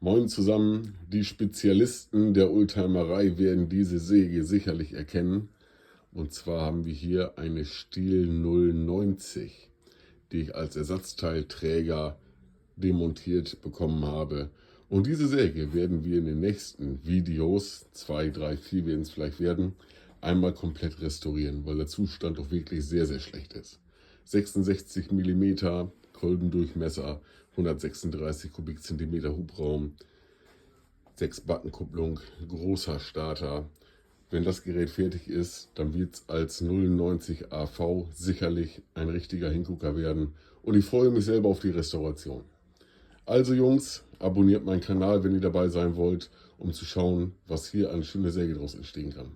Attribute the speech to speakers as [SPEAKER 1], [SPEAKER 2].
[SPEAKER 1] Moin zusammen, die Spezialisten der Oldtimerei werden diese Säge sicherlich erkennen. Und zwar haben wir hier eine Stihl 090, die ich als Ersatzteilträger demontiert bekommen habe. Und diese Säge werden wir in den nächsten Videos, 2, 3, 4 werden es vielleicht werden, einmal komplett restaurieren, weil der Zustand doch wirklich sehr, sehr schlecht ist. 66 mm Kolbendurchmesser, 136 Kubikzentimeter Hubraum, 6-Button-Kupplung, großer Starter. Wenn das Gerät fertig ist, dann wird es als 090 AV sicherlich ein richtiger Hingucker werden. Und ich freue mich selber auf die Restauration. Also Jungs, abonniert meinen Kanal, wenn ihr dabei sein wollt, um zu schauen, was hier eine schöne Säge draus entstehen kann.